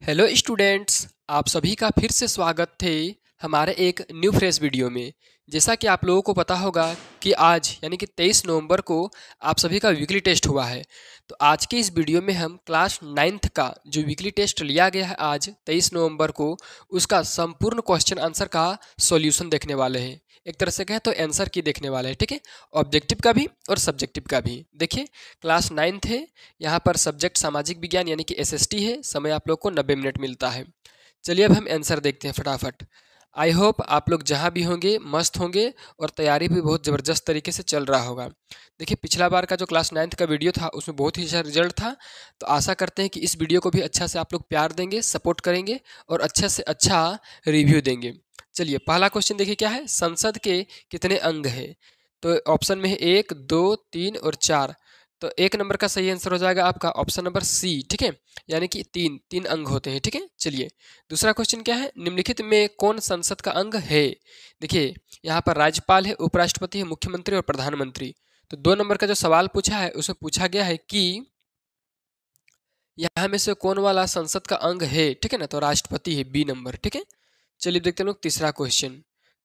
Hello students, आप सभी का फिर से स्वागत थे हमारे एक न्यू फ्रेश वीडियो में। जैसा कि आप लोगों को पता होगा कि आज यानी कि 23 नवंबर को आप सभी का वीकली टेस्ट हुआ है। तो आज के इस वीडियो में हम क्लास 9th का जो वीकली टेस्ट लिया गया है आज 23 नवंबर को, उसका संपूर्ण क्वेश्चन आंसर का सॉल्यूशन देखने वाले हैं। एक तरह से कहें तो आंसर की देखने वाले हैं, ठीक है। ऑब्जेक्टिव का भी और सब्जेक्टिव का भी। देखिए, क्लास 9th है, यहाँ पर सब्जेक्ट सामाजिक विज्ञान यानी कि एसएसटी है। समय आप लोग को 90 मिनट मिलता है। चलिए अब हम आंसर देखते हैं फटाफट। आई होप आप लोग जहाँ भी होंगे मस्त होंगे और तैयारी भी बहुत ज़बरदस्त तरीके से चल रहा होगा। देखिए, पिछला बार का जो क्लास 9th का वीडियो था उसमें बहुत ही अच्छा रिजल्ट था। तो आशा करते हैं कि इस वीडियो को भी अच्छा से आप लोग प्यार देंगे, सपोर्ट करेंगे और अच्छे से अच्छा रिव्यू देंगे। चलिए, पहला क्वेश्चन देखिए क्या है, संसद के कितने अंग है। तो ऑप्शन में है 1, 2, 3 और 4। तो 1 नंबर का सही आंसर हो जाएगा आपका ऑप्शन नंबर सी, ठीक है। यानी कि तीन तीन अंग होते हैं, ठीक है। चलिए, दूसरा क्वेश्चन क्या है, निम्नलिखित में कौन संसद का अंग है। देखिए, यहाँ पर राज्यपाल है, उपराष्ट्रपति है, मुख्यमंत्री और प्रधानमंत्री। तो 2 नंबर का जो सवाल पूछा है उसमें पूछा गया है कि यहाँ में से कौन वाला संसद का अंग है, ठीक है ना। तो राष्ट्रपति है, बी नंबर, ठीक है। चलिए देखते हैं लोग तीसरा क्वेश्चन।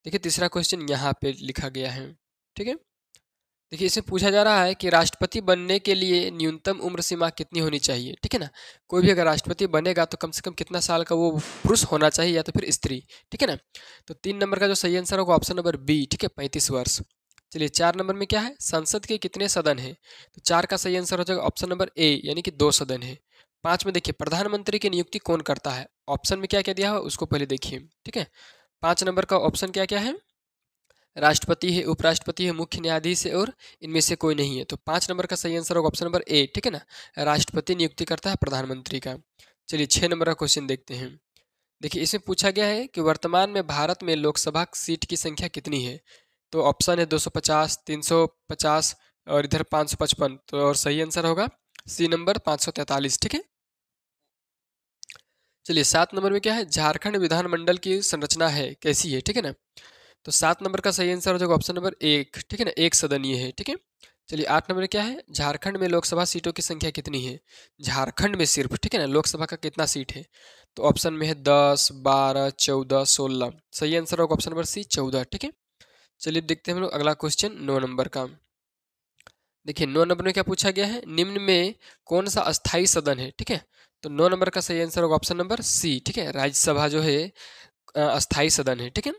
देखिए, तीसरा क्वेश्चन यहाँ पे लिखा गया है, ठीक है। देखिए, इसमें पूछा जा रहा है कि राष्ट्रपति बनने के लिए न्यूनतम उम्र सीमा कितनी होनी चाहिए, ठीक है ना। कोई भी अगर राष्ट्रपति बनेगा तो कम से कम कितना साल का वो पुरुष होना चाहिए या तो फिर स्त्री, ठीक है ना। तो 3 नंबर का जो सही आंसर होगा ऑप्शन नंबर बी, ठीक है, 35 वर्ष। चलिए, 4 नंबर में क्या है, संसद के कितने सदन हैं। तो 4 का सही आंसर हो जाएगा ऑप्शन नंबर ए, यानी कि 2 सदन है। 5 में देखिए, प्रधानमंत्री की नियुक्ति कौन करता है। ऑप्शन में क्या क्या दिया हुआ उसको पहले देखिए, ठीक है। 5 नंबर का ऑप्शन क्या क्या है, राष्ट्रपति है, उपराष्ट्रपति है, मुख्य न्यायाधीश है और इनमें से कोई नहीं है। तो 5 नंबर का सही आंसर होगा ऑप्शन नंबर ए, ठीक है ना। राष्ट्रपति नियुक्ति करता है प्रधानमंत्री का। चलिए, 6 नंबर का क्वेश्चन देखते हैं। देखिए, इसमें पूछा गया है कि वर्तमान में भारत में लोकसभा सीट की संख्या कितनी है। तो ऑप्शन है 250, 350 और इधर 555। तो और सही आंसर होगा सी नंबर 543, ठीक है। चलिए, 7 नंबर में क्या है, झारखंड विधानमंडल की संरचना है कैसी है, ठीक है ना। तो 7 नंबर का सही आंसर हो जाएगा ऑप्शन नंबर 1, ठीक है ना, एक सदनीय है, ठीक है। चलिए, 8 नंबर में क्या है, झारखंड में लोकसभा सीटों की संख्या कितनी है। झारखंड में सिर्फ, ठीक है ना, लोकसभा का कितना सीट है। तो ऑप्शन में है 10, 12, 14, 16। सही आंसर होगा ऑप्शन नंबर सी, 14, ठीक है। चलिए देखते हैं हम लोग अगला क्वेश्चन 9 नंबर का। देखिए, 9 नंबर में क्या पूछा गया है, निम्न में कौन सा अस्थाई सदन है, ठीक है। तो 9 नंबर का सही आंसर होगा ऑप्शन नंबर सी, ठीक है, राज्यसभा जो है अस्थाई सदन है, ठीक है।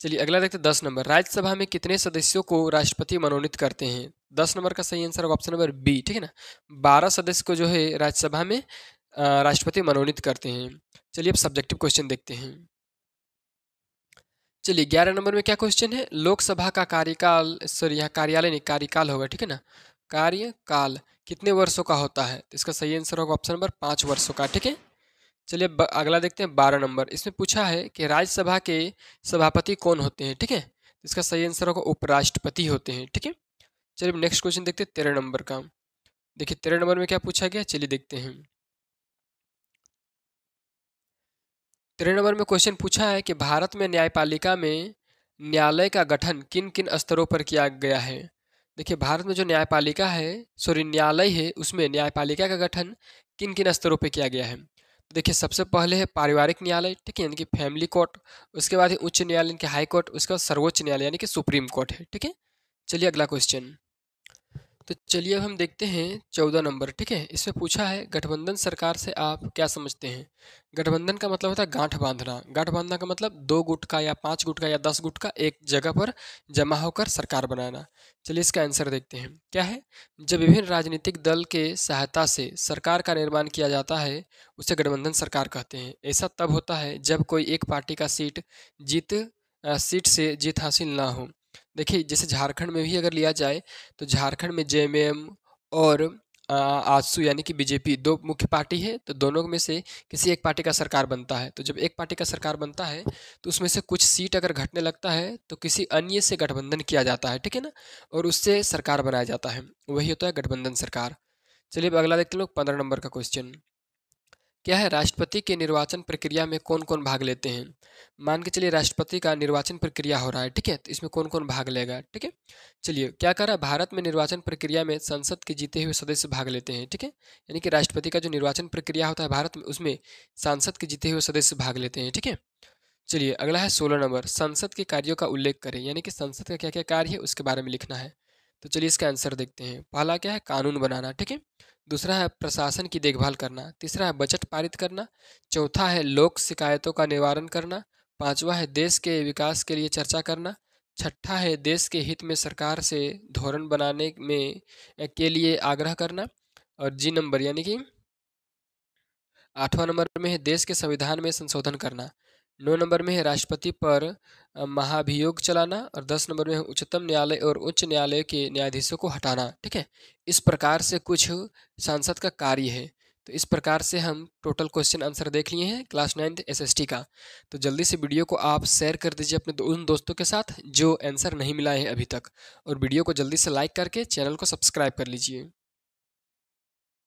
चलिए अगला देखते हैं 10 नंबर, राज्यसभा में कितने सदस्यों को राष्ट्रपति मनोनीत करते हैं। 10 नंबर का सही आंसर होगा ऑप्शन नंबर बी, ठीक है ना। 12 सदस्य को जो है राज्यसभा में राष्ट्रपति मनोनीत करते हैं। चलिए अब सब्जेक्टिव क्वेश्चन देखते हैं। चलिए, 11 नंबर में क्या क्वेश्चन है, लोकसभा का कार्यकाल, सॉरी यहाँ कार्यालय नहीं कार्यकाल होगा, ठीक है ना। कार्यकाल कितने वर्षों का होता है। तो इसका सही आंसर होगा ऑप्शन नंबर 5 वर्षों का, ठीक है। चलिए अगला देखते हैं 12 नंबर। इसमें पूछा है कि राज्यसभा के सभापति कौन होते हैं, ठीक है। इसका सही आंसर होगा उपराष्ट्रपति होते हैं, ठीक है। चलिए नेक्स्ट क्वेश्चन देखते हैं 13 नंबर का। देखिए, 13 नंबर में क्या पूछा गया, चलिए देखते हैं। 13 नंबर में क्वेश्चन पूछा है कि भारत में न्यायपालिका में न्यायालय का गठन किन किन स्तरों पर किया गया है। देखिए, भारत में जो न्यायपालिका है, सॉरी न्यायालय है, उसमें न्यायपालिका का गठन किन किन स्तरों पर किया गया है। तो देखिए, सबसे पहले है पारिवारिक न्यायालय, ठीक है, यानी कि फैमिली कोर्ट। उसके बाद है उच्च न्यायालय यानी कि हाई कोर्ट। उसके बाद सर्वोच्च न्यायालय यानी कि सुप्रीम कोर्ट है, ठीक है। चलिए अगला क्वेश्चन। तो चलिए अब हम देखते हैं 14 नंबर, ठीक है। इसमें पूछा है गठबंधन सरकार से आप क्या समझते हैं। गठबंधन का मतलब होता है गांठ बांधना। गांठ बांधना का मतलब 2 गुट का या 5 गुट का या 10 गुट का एक जगह पर जमा होकर सरकार बनाना। चलिए इसका आंसर देखते हैं क्या है, जब विभिन्न राजनीतिक दल के सहायता से सरकार का निर्माण किया जाता है उसे गठबंधन सरकार कहते हैं। ऐसा तब होता है जब कोई एक पार्टी का सीट से जीत हासिल ना हो। देखिए, जैसे झारखंड में भी अगर लिया जाए तो झारखंड में जेएमएम और आजसू यानी कि बीजेपी दो मुख्य पार्टी है। तो दोनों में से किसी एक पार्टी का सरकार बनता है। तो जब एक पार्टी का सरकार बनता है तो उसमें से कुछ सीट अगर घटने लगता है तो किसी अन्य से गठबंधन किया जाता है, ठीक है ना, और उससे सरकार बनाया जाता है। वही होता है गठबंधन सरकार। चलिए अब अगला देखते हैं लोग 15 नंबर का क्वेश्चन। क्या है, राष्ट्रपति के निर्वाचन प्रक्रिया में कौन कौन भाग लेते हैं। मान के चलिए राष्ट्रपति का निर्वाचन प्रक्रिया हो रहा है, ठीक है, तो इसमें कौन कौन भाग लेगा। ठीक है, चलिए क्या कर रहा है, भारत में निर्वाचन प्रक्रिया में संसद के जीते हुए सदस्य भाग लेते हैं। ठीक है, यानी कि राष्ट्रपति का जो निर्वाचन प्रक्रिया होता है भारत में, उसमें सांसद के जीते हुए सदस्य भाग लेते हैं। ठीक है, चलिए अगला है 16 नंबर, संसद के कार्यों का उल्लेख करें, यानी कि संसद का क्या क्या कार्य है उसके बारे में लिखना है। तो चलिए इसका आंसर देखते हैं। पहला क्या है, कानून बनाना। ठीक है, दूसरा है प्रशासन की देखभाल करना, तीसरा है बजट पारित करना, चौथा है लोक शिकायतों का निवारण करना, पांचवा है देश के विकास के लिए चर्चा करना, छठा है देश के हित में सरकार से धोरण बनाने में के लिए आग्रह करना, और जी नंबर यानी कि 8वां नंबर में है देश के संविधान में संशोधन करना, 9 नंबर में है राष्ट्रपति पर महाभियोग चलाना, और 10 नंबर में है उच्चतम न्यायालय और उच्च न्यायालय के न्यायाधीशों को हटाना। ठीक है, इस प्रकार से कुछ सांसद का कार्य है। तो इस प्रकार से हम टोटल क्वेश्चन आंसर देख लिए हैं क्लास 9th एसएसटी का। तो जल्दी से वीडियो को आप शेयर कर दीजिए अपने उन दोस्तों के साथ जो आंसर नहीं मिला है अभी तक, और वीडियो को जल्दी से लाइक करके चैनल को सब्सक्राइब कर लीजिए।